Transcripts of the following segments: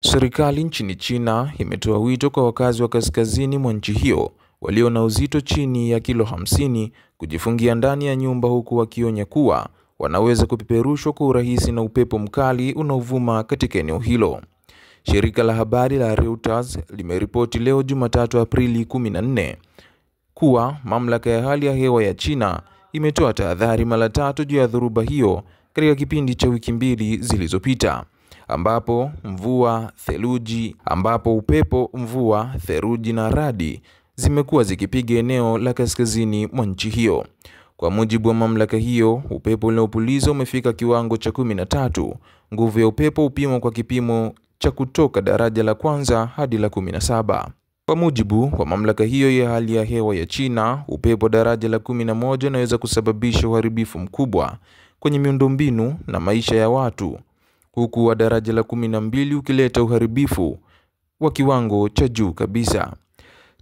Serikali nchini China imetoa wito kwa wakazi wa kaskazini mwa nchi hiyo walio na uzito chini ya kilo 50 kujifungia ndani ya nyumba, huku wakionya kuwa wanaweza kupeperushwa kwa urahisi na upepo mkali unaovuma katika eneo hilo. Shirika la habari la Reuters limeripoti leo Jumatatu Aprili 14 kuwa mamlaka ya hali ya hewa ya China imetoa tahadhari mara 3 juu ya dhoruba hiyo katika kipindi cha wiki 2 zilizopita, ambapo upepo, mvua, theluji na radi zimekuwa zikipiga eneo la kaskazini mwa nchi hiyo. Kwa mujibu wa mamlaka hiyo, upepo unaopuliza umefika kiwango cha 13. Nguvu ya upepo upimwa kwa kipimo cha kutoka daraja la kwanza hadi la 17. Kwa mujibu wa mamlaka hiyo ya hali ya hewa ya China, upepo daraja la 11 unaweza kusababisha uharibifu mkubwa kwenye miundombinu na maisha ya watu, huku wa daraja la 12 ukileta uharibifu wa kiwango cha juu kabisa.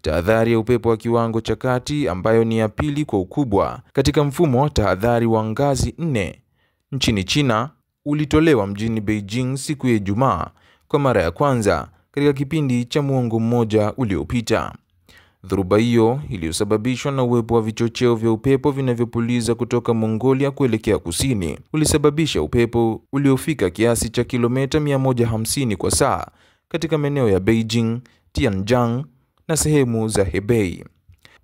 Tahadhari ya upepo wa kiwango cha kati, ambayo ni ya pili kwa ukubwa katika mfumo wa tahadhari wa ngazi 4 nchini China, ulitolewa mjini Beijing siku ya Ijumaa kwa mara ya kwanza katika kipindi cha muongo mmoja uliopita. Dhoruba hiyo iliyosababishwa na uwepo wa vichocheo vya upepo vinavyopuliza kutoka Mongolia kuelekea kusini ulisababisha upepo uliofika kiasi cha kilomita 150 kwa saa katika maeneo ya Beijing, Tianjin na sehemu za Hebei.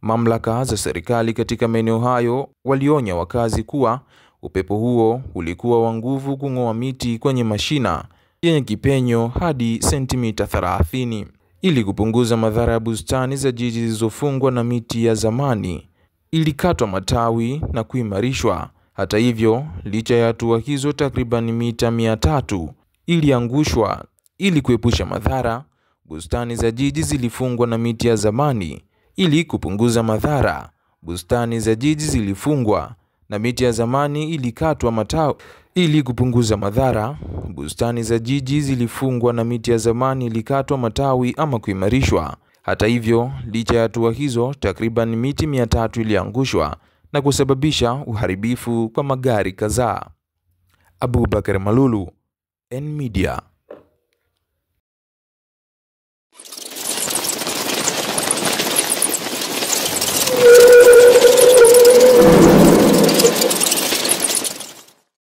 Mamlaka za serikali katika maeneo hayo walionya wakazi kuwa upepo huo ulikuwa wa nguvu kung'oa miti kwenye mashina yenye kipenyo hadi sentimita 30. Ili kupunguza madhara ya bustani za jiji zilizofungwa na miti ya zamani ilikatwa matawi na kuimarishwa. Hata hivyo, licha ya hatua hizo, takriban mita 300 iliangushwa ili kuepusha madhara. Bustani za jiji zilifungwa na miti ya zamani ili kupunguza madhara. Bustani za jiji zilifungwa na miti ya zamani ilikatwa matawi ili kupunguza madhara. Bustani za jiji zilifungwa na miti ya zamani ilikatwa matawi ama kuimarishwa. Hata hivyo, licha ya hatua hizo, takriban miti 300 iliangushwa na kusababisha uharibifu kwa magari kadhaa. Abubakar Malulu, N Media.